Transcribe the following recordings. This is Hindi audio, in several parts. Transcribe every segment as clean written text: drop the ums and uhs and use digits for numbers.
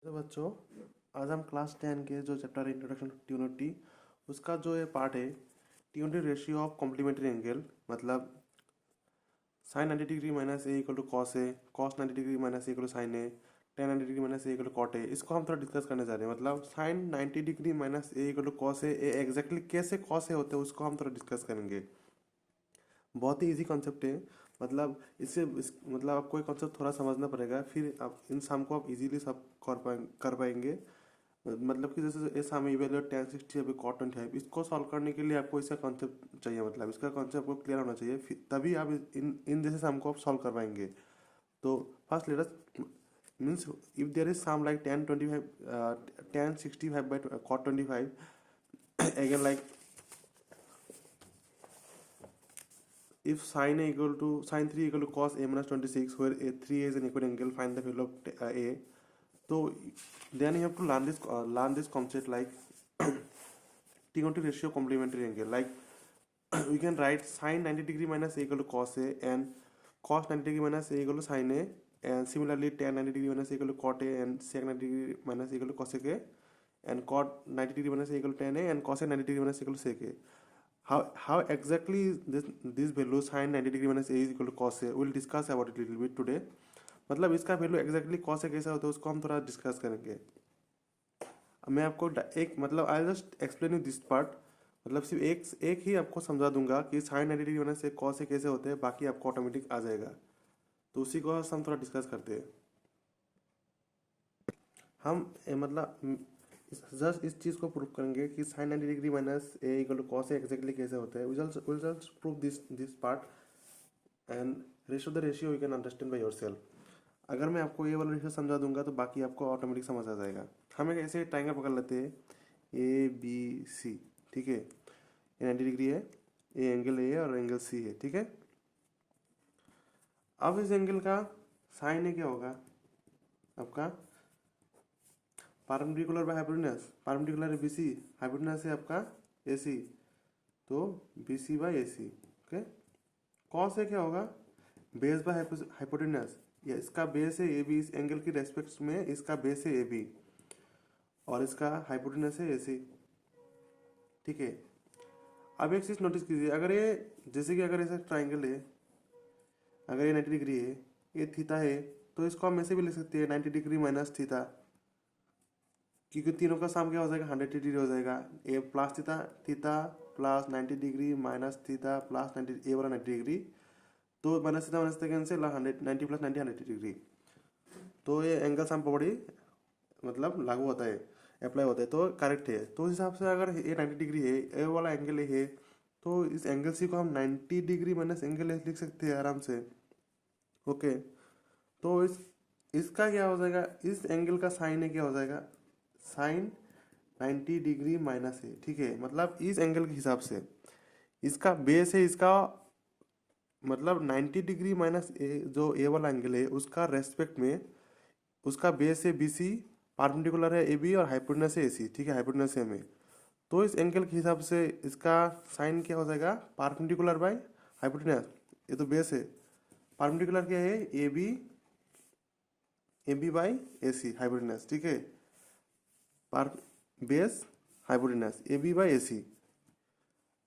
तो बच्चों, आज हम क्लास 10 के जो चैप्टर है इंट्रोडक्शन टू ट्यूनिटी, उसका जो ये पार्ट है ट्यूनिटी रेशियो ऑफ कॉम्प्लीमेंट्री एंगल, मतलब sine 90 degree minus A equal to cos A, cos 90 degree minus A equal to sine A, tan 90 degree minus A equal to cot A. इसको हम थोड़ा डिस्कस करने जा रहे हैं। मतलब sine 90 degree minus A equal to cos A exactly कैसे कॉस ए होते हैं उसको हम थोड़ा डिस्कस करेंगे। बहुत ही इजी कॉन्सेप्ट है। मतलब आपको एक कॉन्सेप्ट थोड़ा समझना पड़ेगा, फिर आप इन सम को आप इजीली सब कर पाएंगे। मतलब कि जैसे ये सम इवेल्यूट tan 60 अभी cot 25, इसको सॉल्व करने के लिए आपको इसका कॉन्सेप्ट चाहिए। मतलब इसका कॉन्सेप्ट आपको क्लियर होना चाहिए, फिर तभी आप इन इन जैसे सम को आप सॉल्व कर पाएंगे। तो first let us means if there is some like tan 25 tan 65 by cot 25 again like if sin a equal to sin 3 equal to cos a minus 26 where a 3 is an equal angle, find the value of a. So then you have to learn this concept like T ratio complementary angle. Like we can write sin 90 degree minus a equal to cos a and cos 90 degree minus a equal to sin a, and similarly tan 90 degree minus a equal to cot a and sec 90 degree minus a equal to cosec a, and cot 90 degree minus a equal to tan a and cosec 90 degree minus a equal to sec a. How exactly this value sin 90 degree minus a is equal to cos a, we'll discuss about it little bit today. मतलब इसका वैल्यू एग्जैक्टली कॉस ए कैसा होता है उसको हम थोड़ा डिस्कस करेंगे। मैं आपको एक मतलब I just explain you this part. मतलब सिर्फ एक ही आपको समझा दूंगा कि साइन 90 डिग्री होने से कॉस ए कैसे होते हैं, बाकी आपको ऑटोमेटिक आ जाएगा। तो उसी को हम थोड़ा डिस्कस करते हैं। हम मतलब जस्ट इस चीज़ को प्रूव करेंगे कि sine 90 degree minus A equal to cos A exactly कैसे होता है। Will just prove this part and rest of the ratio you can understand by yourself. अगर मैं आपको ये वाला रेशियो समझा दूंगा तो बाकी आपको ऑटोमेटिक समझ आ जाएगा। हम एक ऐसे ट्रायंगल पकड़ लेते हैं ए बी सी, ठीक है। ये 90 डिग्री है, ये एंगल ए है और एंगल सी है, ठीक है। अब इस एंगल का साइन ए क्या होगा आपका, परपेंडिकुलर बाय हाइपोटेन्यूज। परपेंडिकुलर है बी सी, हाइपोटेन्यूज है आपका ए सी, तो B C by A C, okay. Cos A क्या होगा, बेस बाय हाइपोटेन्यूज। या इसका बेस है ए बी, इस एंगल की रेस्पेक्ट में इसका बेस है ए बी और इसका हाइपोटेन्यूज है ए सी, ठीक है। अब एक चीज नोटिस कीजिए, अगर ये जैसे कि अगर ऐसा ट्राइंगल है, अगर ये 90 डिग्री है, ये थीटा है, तो इसको हम ऐसे भी लिख सकते हैं 90 डिग्री माइनस थीटा, क्योंकि तीनों का सम क्या हो जाएगा 100 डिग्री हो जाएगा। A plus theta, theta plus 90 degree minus theta plus 90 A वाला 90 डिग्री, तो minus theta minus theta cancel 100 90 plus 90 100 degree. तो ये एंगल सम प्रॉपर्टी मतलब लागू होता है, अप्लाई होता है, तो करेक्ट है। तो उस हिसाब से अगर ये 90 डिग्री है, ए वाला एंगल है, तो इस एंगल सी को हम 90 डिग्री माइनस एंगल लिख सकते हैं आराम से, ओके। तो इसका क्या हो जाएगा, इस एंगल का साइन है क्या हो जाएगा, साइन 90 डिग्री माइनस है, ठीक है। मतलब इस एंगल के हिसाब से इसका बेस है, इसका मतलब 90 डिग्री माइनस ए, जो ए वाला एंगल है उसका रेस्पेक्ट में उसका बेस है बी सी, परपेंडिकुलर है ए बी और हाइपोटेन्यूज है ए सी, ठीक है, हाइपोटेन्यूज है में। तो इस एंगल के हिसाब से इसका साइन क्या हो जाएगा, परपेंडिकुलर बाय हाइपोटेन्यूज। ये तो बेस है, परपेंडिकुलर क्या है A B by A C hypotenuse, ठीक है। पर base hypotenuse A B by A C.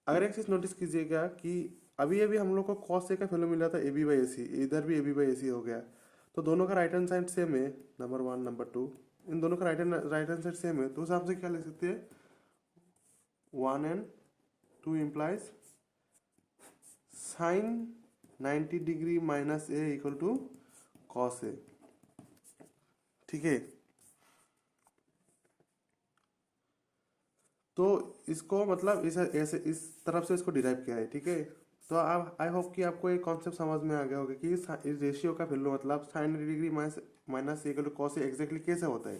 अगर एक चीज नोटिस कीजिएगा कि अभी हम लोग को cos ए का वैल्यू मिला था ए बी बाई ए सी, इधर भी ए बी बाई ए सी हो गया, तो दोनों का राइट हैंड साइड सेम है, नंबर 1 नंबर 2, इन दोनों का राइट हैंड साइड सेम है। तो उस हिसाब से क्या लिख सकते हैं, 1 and 2 implies sin 90 degree minus A equal to cos A, ठीक है। तो इसको मतलब इस तरफ से इसको डिराइव किया है, ठीक है। तो आप आई होप कि आपको एक कॉन्सेप्ट समझ में आ गया होगा कि इस रेशियो का वैल्यू मतलब sine 90 degree minus equal to cos exactly कैसे होता है।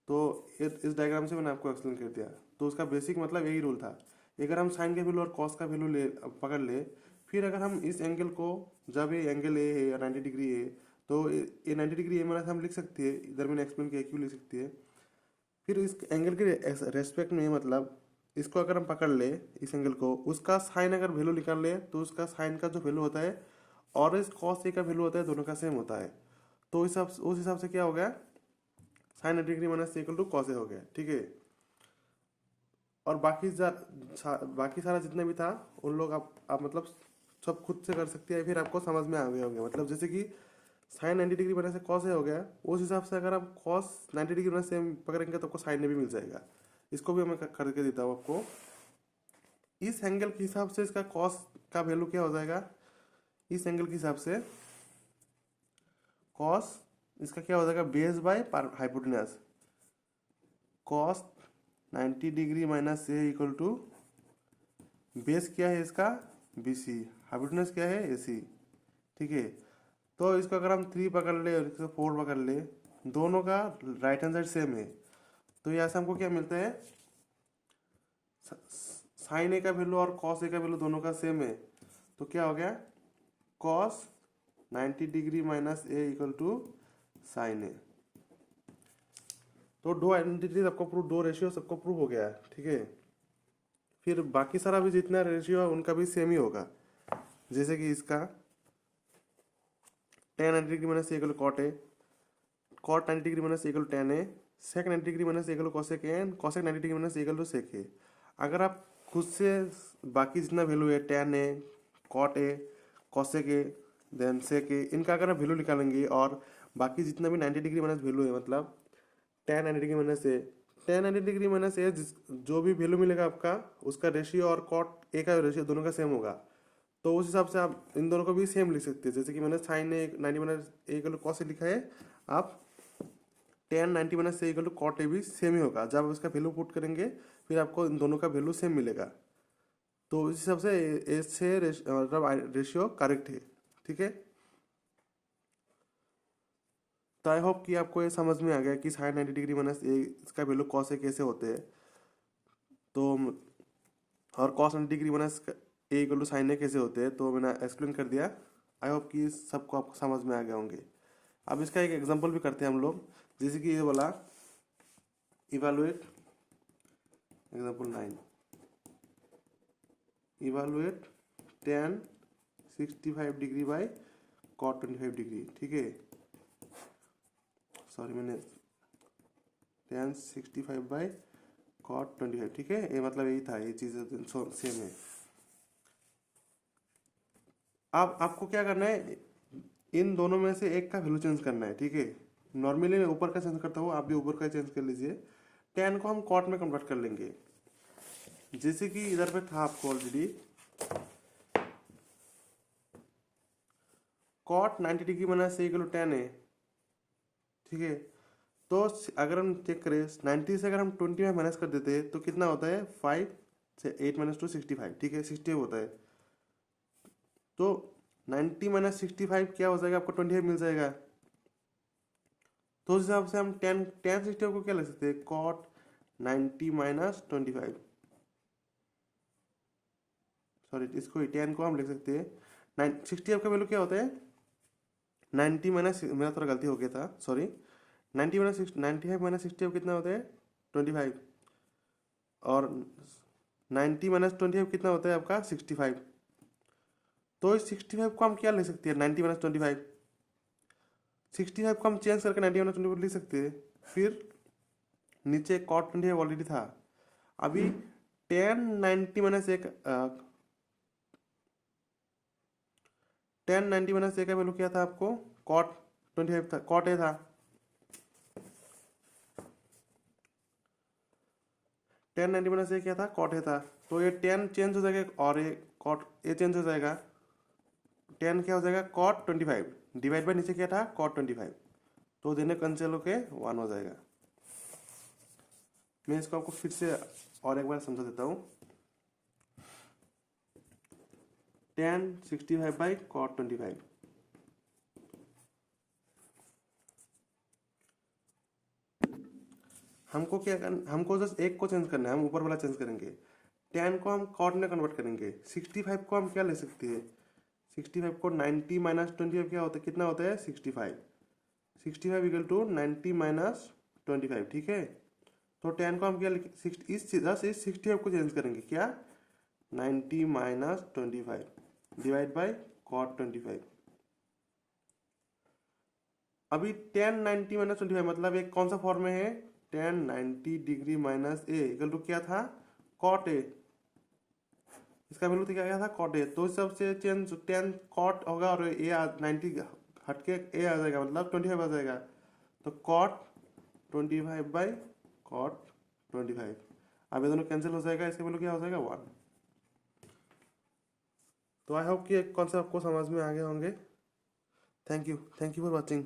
तो इस डायग्राम से मैंने आपको एक्सप्लेन कर दिया। तो उसका बेसिक मतलब यही रूल था, अगर हम साइन का वैल्यू और कॉस का वैल्यू ले पकड़ ले, फिर अगर हम इस एंगल को, जब ये एंगल ए है या 90 डिग्री है, तो ये 90 डिग्री ए माइनस हम लिख सकते हैं, इधर मैंने एक्सप्लेन किया क्यों लिख सकती है। फिर इस एंगल के रेस्पेक्ट में मतलब इसको अगर हम पकड़ ले इस एंगल को, उसका साइन अगर वैल्यू निकाल ले, तो उसका साइन का जो वैल्यू होता है और इस कॉस ए का वैल्यू होता है, दोनों का सेम होता है। तो उस हिसाब से क्या हो गया, sine 90 degree minus A equal to cos A हो गया, ठीक है। और बाकी सारा जितना भी था उन लोग आप मतलब सब खुद से कर सकते हैं, फिर आपको समझ में आ गए होंगे। मतलब जैसे कि साइन 90 डिग्री माइनस से कॉस ए हो गया, उस हिसाब से अगर आप कॉस 90 डिग्री माइनस से पकड़ेंगे तो आपको साइन ए भी मिल जाएगा। इसको भी मैं करके देता हूँ आपको। इस एंगल के हिसाब से इसका कॉस का वैल्यू क्या हो जाएगा, इस एंगल के हिसाब से कॉस इसका क्या हो जाएगा, base by hypotenuse. Cos 90 degree minus A equal to base क्या है इसका, BC, हाइपोटेनस क्या है, AC, ठीक है। तो इसको अगर हम 3 पकड़ ले और इसको 4 पकड़ ले, दोनों का राइट हैंड साइड सेम है, तो यहाँ से हमको क्या मिलता है, साइन ए का वैल्यू और कॉस ए का वैल्यू दोनों का सेम है, तो क्या हो गया, cos 90 degree minus A equal to sine A. तो दो आइडेंटिटी सबको प्रूव, दो रेशियो सबको प्रूव हो गया है, ठीक है। फिर बाकी सारा भी जितना रेशियो है उनका भी सेम ही होगा। जैसे कि इसका tan 90 degree minus A equal cot A, cot 90 degree minus A equal tan A, sec 90 degree minus A equal cosec A, cosec 90 degree minus A equal sec A. अगर आप खुद से बाकी जितना वैल्यू है tan A, cot A, cosec A, then sec A, इनका अगर आप वैल्यू निकालेंगे और बाकी जितना भी 90 डिग्री माइनस वैल्यू है, मतलब tan 90 डिग्री माइनस ए, tan 90 डिग्री माइनस ए जो भी वैल्यू मिलेगा आपका, उसका रेशियो और कॉट ए का रेशियो दोनों का सेम होगा। तो उस हिसाब से आप इन दोनों को भी सेम लिख सकते हैं। जैसे कि मैंने sine A 90 minus A equal to cos A लिखा है, आप tan 90 minus A equal to cot A भी सेम ही होगा। जब आप इसका वैल्यू पुट करेंगे फिर आपको इन दोनों का वैल्यू सेम मिलेगा। तो इस हिसाब से इससे मतलब रेशियो करेक्ट है, ठीक है। तो आई होप कि आपको ये समझ में आ गया कि साइन 90 डिग्री माइनस ए इसका वैल्यू कॉस ए कैसे होते हैं, तो और cos 90 degree minus A equal to sine A कैसे होते हैं, तो मैंने एक्सप्लेन कर दिया। आई होप कि सबको आपको समझ में आ गए होंगे। अब इसका एक एग्जांपल भी करते हैं हम लोग। जैसे कि ये वाला evaluate example 9, evaluate tan 65 degree by cot 25 degree, ठीक है। सॉरी, मैंने tan 65 बाय cot 25, ठीक है। ये मतलब यही था, ये चीज़ें सेम है। अब आपको क्या करना है, इन दोनों में से एक का वैल्यू चेंज करना है, ठीक है। नॉर्मली मैं ऊपर का चेंज करता हूँ, आप भी ऊपर का चेंज कर लीजिए। tan को हम cot में कन्वर्ट कर लेंगे। जैसे कि इधर पे था आपको already cot 90 degree minus A equal to tan A, ठीक है। तो अगर हम चेक करें 90 से अगर हम 25 माइनस कर देते हैं तो कितना होता है, 5 से 8 माइनस 2 65, ठीक है, 60 होता है। तो 90 माइनस 65 क्या हो जाएगा, आपको 25 मिल जाएगा। तो उस हिसाब से हम tan 65 को क्या लिख सकते हैं, cot 90 माइनस 25, सॉरी इसको tan को हम लिख सकते हैं 60 का वैल्यू क्या होता है, 90 माइनस, मेरा थोड़ा गलती हो गया था, सॉरी, 90 माइनस 95 माइनस 60 कितना होता है, 25, और 90 माइनस 25 कितना होता है आपका, 65। तो इस 65 को हम क्या लिख सकते हैं, 90 माइनस 25, 65 को हम चेंज करके 90 माइनस 25 लिख सकते हैं। फिर नीचे cot 25 ऑलरेडी था, अभी tan 90 माइनस एक tan 90 माइनस ए का वैल्यू क्या था आपको, cot 25 था, cot ए था। tan 90 माइनस ए क्या था, cot ए था। तो ये tan चेंज हो जाएगा और ये cot ए चेंज हो जाएगा। tan क्या हो जाएगा, cot 25 डिवाइड बाय नीचे क्या था, cot 25, तो देने कैंसिल होके 1 हो जाएगा। मैं इसको आपको फिर से और एक बार समझा देता हूँ। tan 65 बाई cot 25, हमको क्या करना, हमको जस्ट एक को चेंज करना है, हम ऊपर वाला चेंज करेंगे। tan को हम cot में कन्वर्ट करेंगे। 65 को हम क्या ले सकते हैं, 65 को 90 माइनस 25 क्या होता है, कितना होता है, 65, 65 इक्वल टू 90 माइनस 25, ठीक है। तो tan को हम क्या इस 65 को चेंज करेंगे, क्या, 90 माइनस 25 डिवाइड बाय cot 25। अभी टेन 90 माइनस 25 मतलब एक कौन सा फॉर्म में है, tan 90 degree minus A equal to क्या था, कॉट ए। इसका वैल्यू तो क्या था, कॉट ए। तो इस सबसे चेंज टेन कॉट होगा और ए 90 हटके ए आ जाएगा, मतलब 25 आ जाएगा। तो कॉट 25 बाई कॉट 25, अब ये दोनों कैंसिल हो जाएगा, इसका वैल्यू क्या हो जाएगा 1। तो आई होप कि एक कॉन्सेप्ट आपको समझ में आ गए होंगे। Thank you for watching.